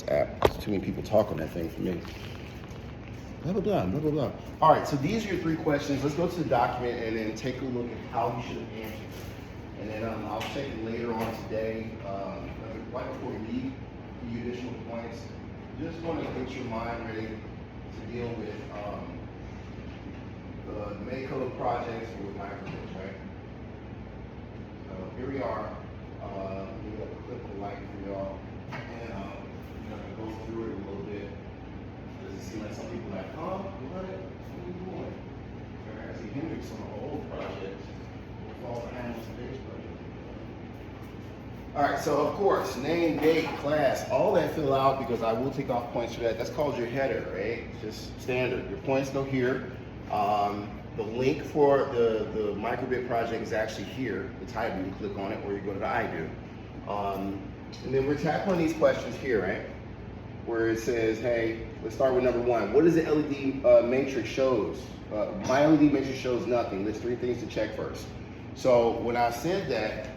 app. There's too many people talk on that thing for me. Blah, blah, blah, blah, blah, blah. All right, so these are your 3 questions. Let's go to the document and then take a look at how you should have answered. And then I'll check it later on today. Right before we leave, the additional points. Just want to get your mind ready to deal with the MakeCode projects with micro:bits, right? So here we are. We're going to click the like for y'all. And we're going to go through it a little bit. Does it seem like some people are like, what are you doing? I see Hendrix on the old project. We'll fall behind on today's project. All right, so of course, name, date, class, all that fill out because I will take off points for that. That's called your header, right? It's just standard. Your points go here. The link for the micro:bit project is actually here. The title, you can click on it or you go to the I do. And then we're tackling these questions here, right? Where it says, hey, let's start with number 1. What does the LED matrix shows? My LED matrix shows nothing. There's 3 things to check first. So when I said that,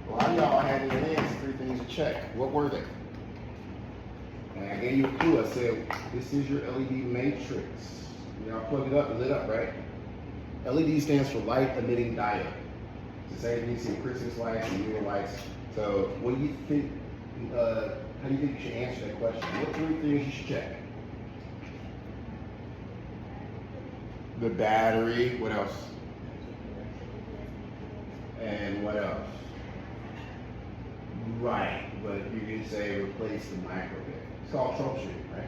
a lot of y'all had in your hands 3 things to check. What were they? And I gave you a clue. I said, this is your LED matrix. Y'all plug it up and lit up, right? LED stands for light emitting diode. It's the same thing you see in Christmas lights and newer lights. So what do you think, how do you think you should answer that question? What 3 things you should check? The battery, what else? And what else? Right, but you can say replace the micro:bit. It's called troubleshooting, right?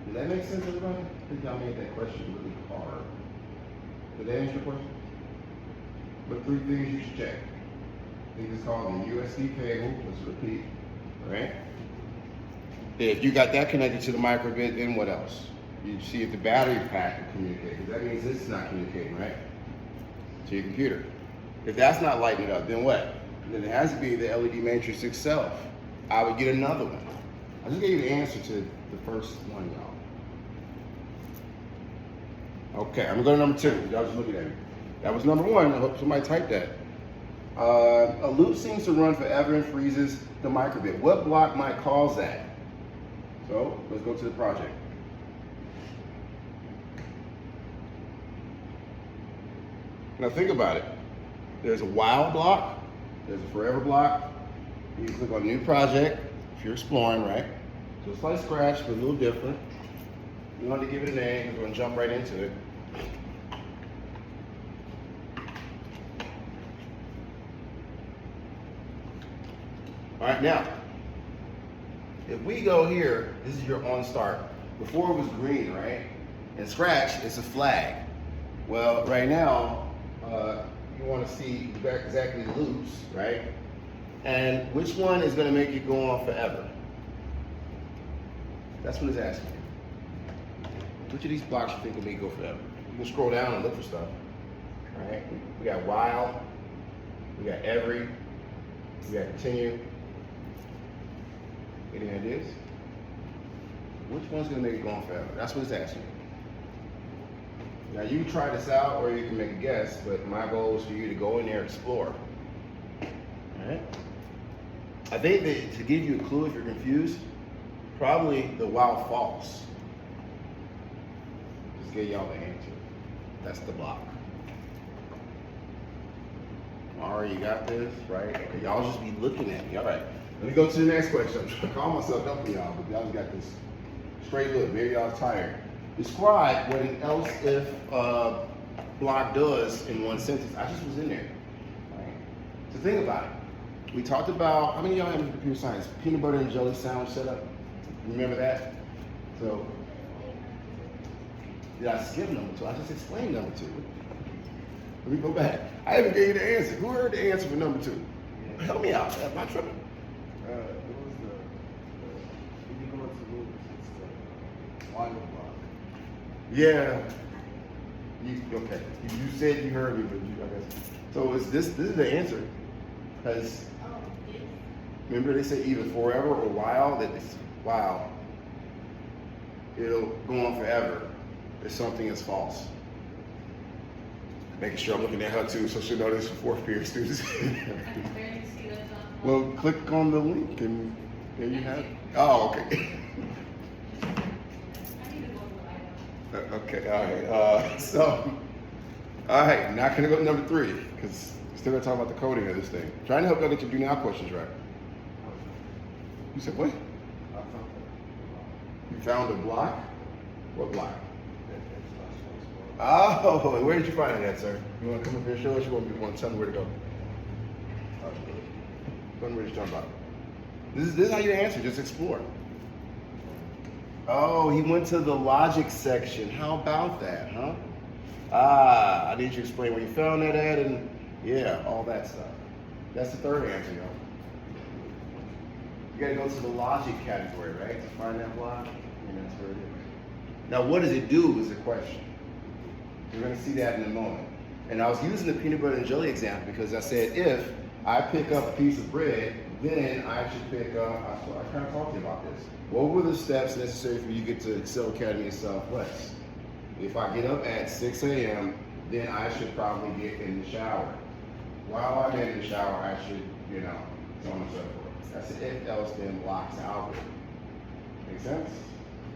Does that make sense, everybody? I think y'all made that question really hard. Did that answer your question? What 3 things you should check? I think it's called the USB cable. Let's repeat, right? If you got that connected to the micro:bit, then what else? You see if the battery pack will communicate, because that means this is not communicating, right? To your computer. If that's not lighting it up, then what? Then it has to be the LED matrix itself. I would get another one. I just gave you the answer to the first one, y'all. Okay, I'm gonna go to number 2. Y'all just looking at me. That was number 1. I hope somebody typed that. A loop seems to run forever and freezes the micro:bit. What block might cause that? So let's go to the project. Now think about it. There's a while block. There's a forever block. You can click on new project if you're exploring, right? Just like Scratch, but a little different. You want to give it a name, we're going to jump right into it. All right, now, if we go here, this is your on start. Before it was green, right? In Scratch, it's a flag. Well, right now, you want to see exactly the loops, right? And which one is going to make it go on forever? That's what it's asking you. Which of these blocks you think will make it go forever? You can scroll down and look for stuff, right? We got while, we got every, we got continue. Any ideas? Which one's going to make it go on forever? That's what it's asking you. Now you can try this out or you can make a guess, but my goal is for you to go in there and explore. Alright? I think that to give you a clue if you're confused, probably the while false. Just get y'all the answer. That's the block. Alright, you got this, right? Okay, y'all just be looking at me. Alright, let me go to the next question. I'm trying to calm myself up for y'all, but y'all just got this straight look. Maybe y'all tired. Describe what an else if block does in one sentence. I just was in there. Right? So think about it. We talked about, how many of y'all have computer science? Peanut butter and jelly sandwich setup? Remember that? So, did I skip number 2? I just explained number 2. Let me go back. I haven't gave you the answer. Who heard the answer for number 2? Help me out. Am I tripping? It was if you go into loops, it's the while block. Yeah. Okay. You said you heard me, but I guess. So this is the answer. Because remember they say either forever or while, that it's while. It'll go on forever if something is false. Making sure I'm looking at her too, so she'll know this for 4th period students. Well, click on the link and there you have it. Oh, okay. I need to go to the item. Okay, all right. All right, not gonna go to number 3, because still gonna talk about the coding of this thing. Trying to help y'all get your do now questions right. You said what? You found a block? What block? Oh, and where did you find it at, sir? You wanna come up here and show us? You want to tell me where to go? Tell me what you're talking about. This is how you answer, just explore. Oh, he went to the logic section. How about that, huh? I need you to explain where you found that at and yeah, all that stuff. That's the third answer, y'all. You gotta go to the logic category, right? To find that block, and that's where it is. Now, what does it do is the question. You're gonna see that in a moment. And I was using the peanut butter and jelly example because I said if I pick up a piece of bread, then I should pick up, I kind of talked to you about this. What were the steps necessary for you to get to Excel Academy Southwest? If I get up at 6 a.m., then I should probably get in the shower. While I'm in the shower, I should, so on and so forth. That's an if, else, then blocks algorithm. Make sense?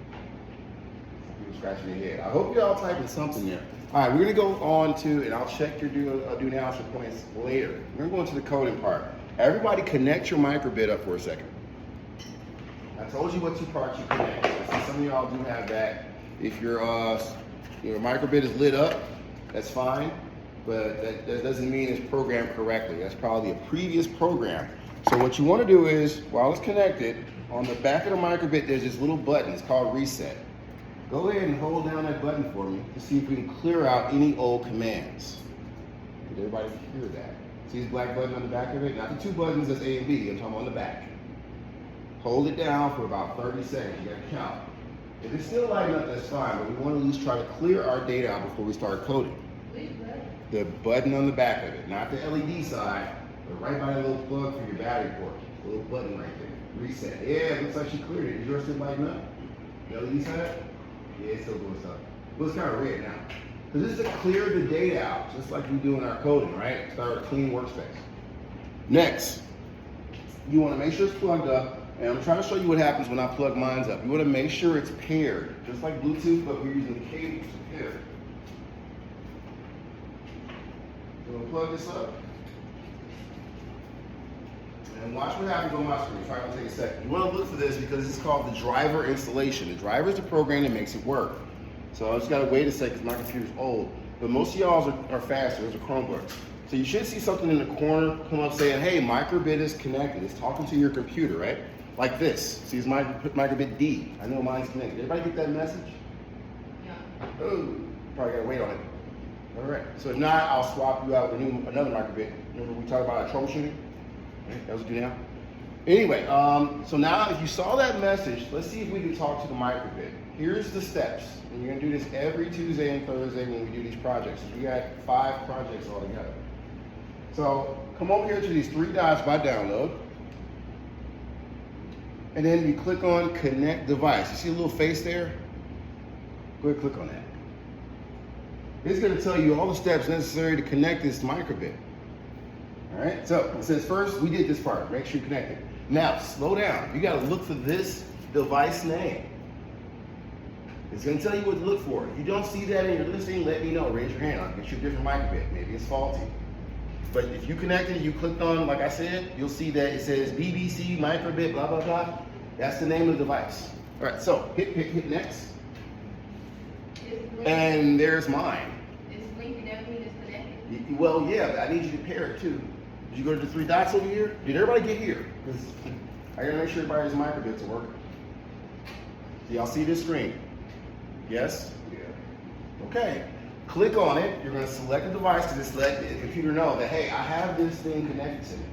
Some people scratching their head. I hope you're all typing something there. All right, we're gonna go on to, and I'll check your do now points later. We're gonna go into the coding part. Everybody connect your microbit up for a second. I told you what 2 parts you connect. I see some of y'all do have that. If your microbit is lit up, that's fine, but that doesn't mean it's programmed correctly. That's probably a previous program. So what you wanna do is, while it's connected, on the back of the microbit, there's this little button, it's called reset. Go ahead and hold down that button for me to see if we can clear out any old commands. Did everybody hear that? See this black button on the back of it? Not the 2 buttons that's A and B, I'm talking on the back. Hold it down for about 30 seconds, you gotta count. If it's still lighting up, that's fine, but we want to at least try to clear our data out before we start coding. The button on the back of it, not the LED side, but right by the little plug for your battery port. The little button right there. Reset. Yeah, it looks like she cleared it. Is yours still lighting up? The LED side? Yeah, it's still doing stuff. Well, it's kind of red now. So this is to clear the data out, just like we do in our coding, right? Start with a clean workspace. Next, you want to make sure it's plugged up. And I'm trying to show you what happens when I plug mine up. You want to make sure it's paired, just like Bluetooth, but we're using the cables to pair. So we'll plug this up. And watch what happens on my screen. It's probably going to take a second. You want to look for this because this is called the driver installation. The driver is the program that makes it work. So I just got to wait a second because my computer's old. But most of y'all are faster. Those are Chromebooks. So you should see something in the corner come up saying, hey, microbit is connected. It's talking to your computer, right? Like this. See, it's microbit D. I know mine's connected. Everybody get that message? Yeah. Oh, probably gotta wait on it. All right. So if not, I'll swap you out with another microbit. Remember we talked about troubleshooting? Right, that was do now. Anyway, so now if you saw that message, let's see if we can talk to the microbit. Here's the steps. And you're gonna do this every Tuesday and Thursday when we do these projects. We got 5 projects all together. So come over here to these 3 dots by download. And then you click on connect device. You see a little face there? Go ahead and click on that. It's going to tell you all the steps necessary to connect this microbit. All right, so it says first we did this part, make sure you connect it. Now slow down, you got to look for this device name. It's going to tell you what to look for. If you don't see that in your listing, let me know, raise your hand, I'll get you a different microbit, maybe it's faulty. But if you connected and you clicked on, like I said, you'll see that it says BBC microbit, blah, blah, blah. That's the name of the device. All right, so hit next. And there's mine. Is blinking everything is connected? Well, yeah, I need you to pair it too. Did you go to the 3 dots over here? Did everybody get here? Because I gotta make sure everybody's microbits are working. Do y'all see this screen? Yes? Yeah. Okay. Click on it. You're going to select the device to just let the computer know that, hey, I have this thing connected to me.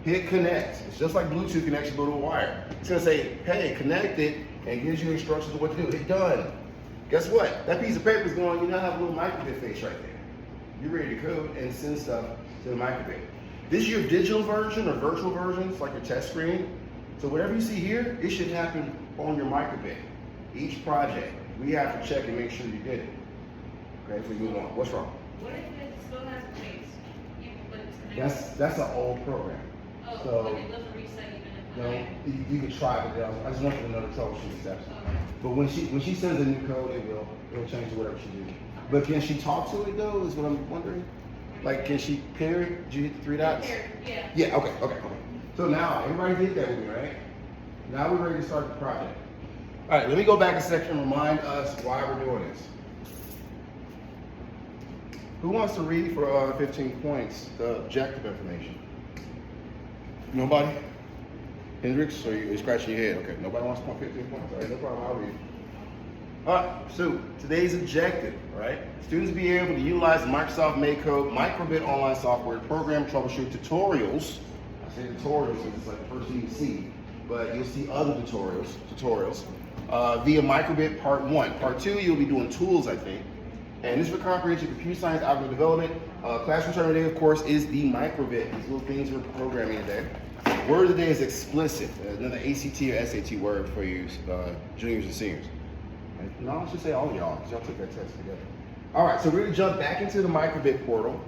Hit connect. It's just like Bluetooth connection to a wire. It's going to say, hey, connect it, and it gives you instructions of what to do. Hit done. Guess what? That piece of paper is going, you now have a little microbit face right there. You're ready to code and send stuff to the microbit. This is your digital version or virtual version. It's like your test screen. So whatever you see here, it should happen on your microbit. Each project, we have to check and make sure you did it. Okay, if we move on. What's wrong? What if it still has a face, even when it's connected? That's an old program. Oh, so but it doesn't reset even if You know, you can try, but I just want you to know the troubleshooting steps. But when she sends a new code, it'll change to whatever she do. But can she talk to it though? Is what I'm wondering. Like, can she pair it? Did you hit the 3 dots? Yeah. Yeah. Okay. So now everybody did that with me, right? Now we're ready to start the project. All right. Let me go back a second and remind us why we're doing this. Who wants to read for 15 points the objective information? Nobody? Hendricks, or you scratching your head? Okay, nobody wants to point 15 points. All right, no problem, I'll read. All right, so today's objective, all right? Students be able to utilize Microsoft MakeCode microbit online software to program troubleshoot tutorials. I say tutorials because it's like the first thing you see, but you'll see other tutorials via microbit part 1. Part 2, you'll be doing tools, I think. And this is for comprehensive computer science algorithm development. Classroom term today, of course, is the microbit. These little things we're programming today. Word of the day is explicit. Another ACT or SAT word for you juniors and seniors. And no, I should say all of y'all, because y'all took that test together. All right, so we're gonna jump back into the microbit portal.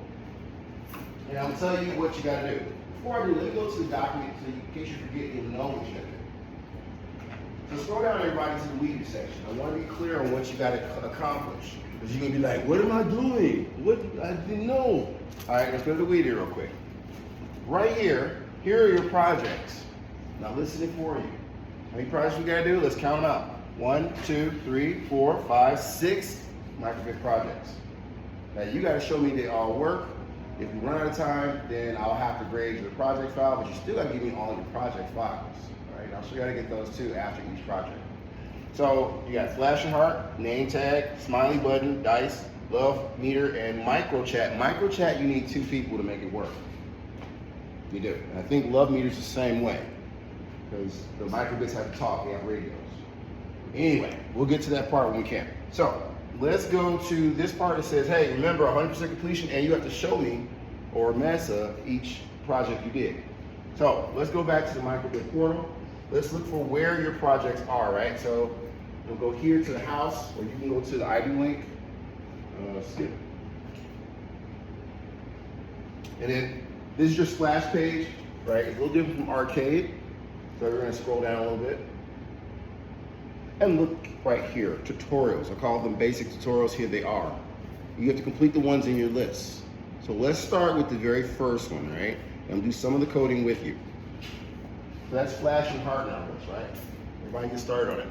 And I'll tell you what you gotta do. Before I do, let me go to the document so in case you forget, you'll know what you gotta do. So scroll down everybody to the weedy section. I wanna be clear on what you gotta accomplish. Because you're gonna be like, what am I doing? What, I didn't know. All right, let's go to the weedy real quick. Right here are your projects. Now listen it for you. How many projects we gotta do? Let's count them out. 1, 2, 3, 4, 5, 6 microbit projects. Now you gotta show me they all work. If you run out of time, then I'll have to grade you the project file, but you still gotta give me all of your project files. All right, I also gotta get those too after each project. So you got flashing heart, name tag, smiley button, dice, love meter, and micro chat. Micro chat, you need 2 people to make it work. You do. And I think love meter's the same way, because the microbits have to talk, they have radios. Anyway, we'll get to that part when we can. So let's go to this part that says, hey, remember 100% completion, and you have to show me or MESA each project you did. So let's go back to the microbit portal. Let's look for where your projects are, right? So we'll go here to the house, or you can go to the ID link, skip. And then this is your splash page, right? It's a little different from Arcade. So we're gonna scroll down a little bit. And look right here, tutorials. I call them basic tutorials, here they are. You have to complete the ones in your list. So let's start with the very first one, right? And do some of the coding with you. So that's flashing heart numbers, right? Everybody get started on it.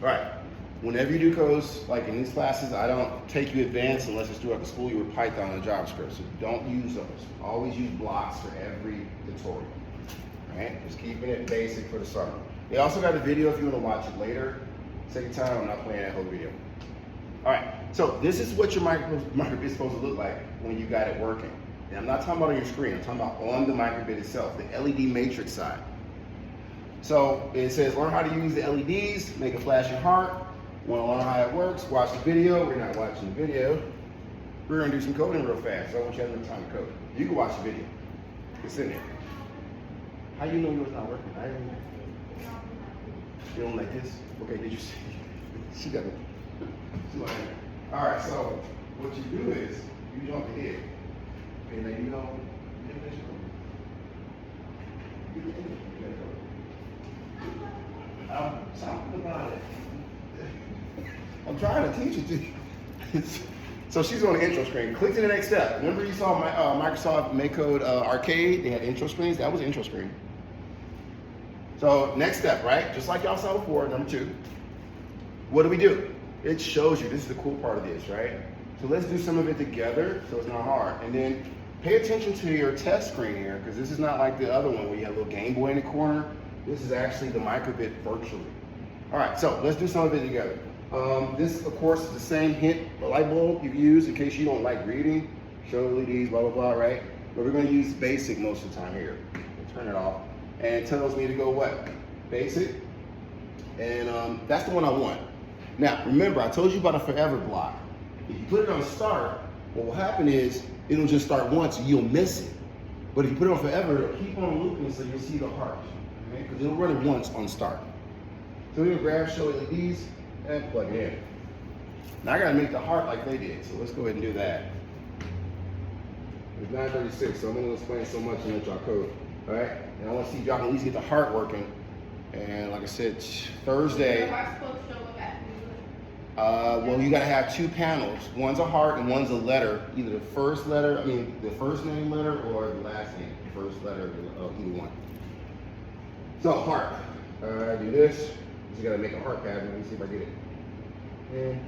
All right, whenever you do codes, like in these classes, I don't take you advanced unless it's throughout the school year with Python and JavaScript. So don't use those. Always use blocks for every tutorial. Right? Just keeping it basic for the summer. They also got a video if you want to watch it later. Second time, I'm not playing that whole video. All right, so this is what your microbit is supposed to look like when you got it working. And I'm not talking about on your screen, I'm talking about on the microbit itself, the LED matrix side. So it says learn how to use the LEDs, make a flashing heart. Want to learn how it works, watch the video. We're not watching the video. We're gonna do some coding real fast, so I want you to have enough time to code. You can watch the video. It's in there. How you know yours not working? I don't know. You don't like this? Okay, did you see? She got it. All right, so what you do is you jump ahead. Okay, now you know. I'm talking about it. I'm trying to teach it to you. So she's on the intro screen. Click to the next step. Remember you saw my Microsoft MakeCode Arcade? They had intro screens. That was the intro screen. So next step, right? Just like y'all saw before, number 2. What do? It shows you. This is the cool part of this, right? So let's do some of it together so it's not hard. And then pay attention to your test screen here, because this is not like the other one where you have a little Game Boy in the corner. This is actually the microbit virtually. All right, so let's do some of it together. This, of course, is the same hint, the light bulb you use in case you don't like reading. Show LEDs, blah, blah, blah, right? But we're going to use basic most of the time here. We'll turn it off. And it tells me to go what? Basic. And that's the one I want. Now, remember, I told you about a forever block. If you put it on start, what will happen is it'll just start once and you'll miss it. But if you put it on forever, it'll keep on looping so you'll see the heart. Because it'll run it once on start. So we're gonna grab show LEDs and plug it in. Now I gotta make the heart like they did, so let's go ahead and do that. It's 9:36, so I'm gonna explain so much and let y'all code. All right? And I want to see if y'all can at least get the heart working. And like I said, Thursday. The heart's supposed to show up after you do it. Well, you gotta have two panels. One's a heart and one's a letter. Either the first letter, the first name letter or the last name. The first letter of either one. So, heart. Do this. Just gotta make a heart pattern. Let me see if I get it. And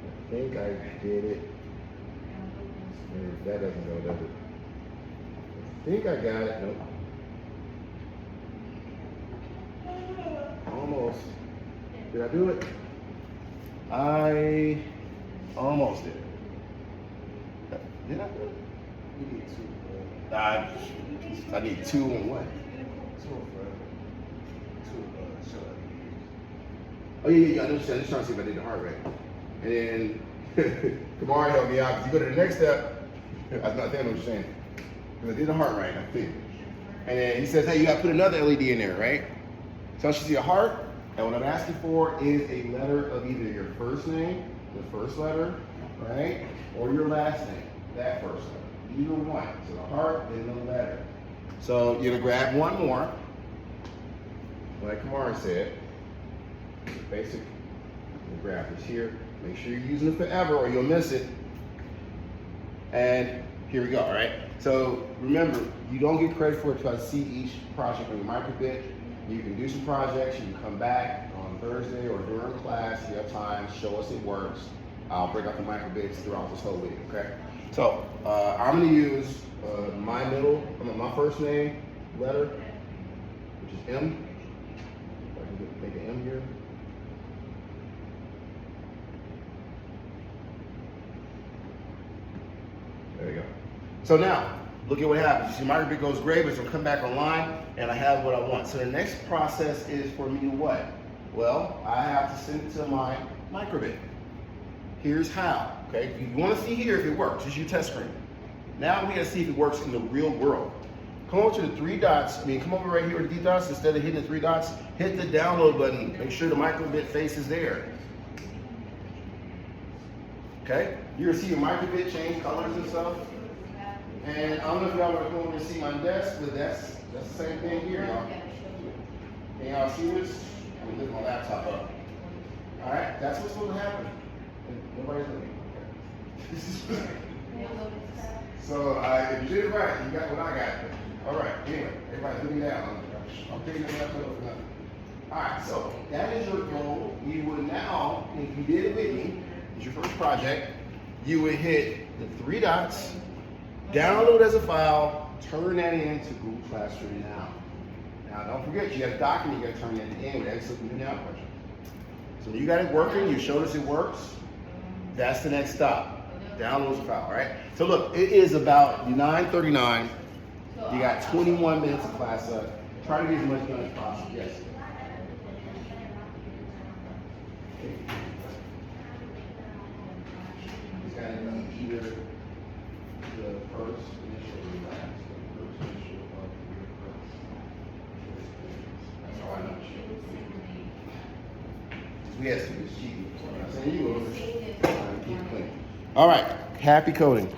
I think I did it. And that doesn't go, does it? I think I got it. Nope. Almost. Did I do it? I almost did. Did I do it? You need two. I need two and what? Two forever. Two, shut up. Oh yeah, I understand. I'm just trying to see if I did the heart right. And then Kamari helped me out because you go to the next step. I know what you're saying. Because I did the heart right, I think. And then he says, hey, you got to put another LED in there, right? So I should see a heart. And what I'm asking for is a letter of either your first name, the first letter, right? Or your last name, that first letter. Either one. So the heart, then the letter. So you're going to grab one more. Like Kamari said. Basic. You grab this here. Make sure you're using it forever or you'll miss it. And here we go, all right? So remember, you don't get credit for it until I see each project on your microbit. You can do some projects, you can come back on Thursday or during class, you have time, show us it works. I'll break out the microbits throughout this whole video, okay? So I'm gonna use my first name letter, which is M. If I can make an M here. There you go. So now, look at what happens. You see my microbit goes gray, but it's gonna come back online, and I have what I want. So the next process is for me to what? Well, I have to send it to my microbit. Here's how, okay? You wanna see here if it works, just your test screen. Now we gotta see if it works in the real world. Come over to the three dots, come over right here with the three dots, instead of hitting the three dots, hit the download button. Make sure the microbit face is there. Okay? You're gonna see your microbit change colors and stuff. And I don't know if y'all are going to see my desk, but that's the same thing here, y'all. Can y'all see this? I'm gonna lift my laptop up. All right, that's what's going to happen. Nobody's looking. So if you did it right, you got what I got. All right, anyway, everybody's looking down. I'm taking the laptop up for nothing. All right, so that is your goal. You would now, if you did it with me, it's your first project, you would hit the three dots, download as a file, turn that into Google Classroom now. Now don't forget, you got a document you got to turn that in with exit and now question. So you got it working, you showed us it works. That's the next stop. Download the file, right? So look, it is about 9:39. You got 21 minutes of class left. Try to get as much done as possible. Yes. It's got to be either the first initial or last. The first initial of your first. That's all I know. We had some cheating. I'm saying you will. All right. Happy coding.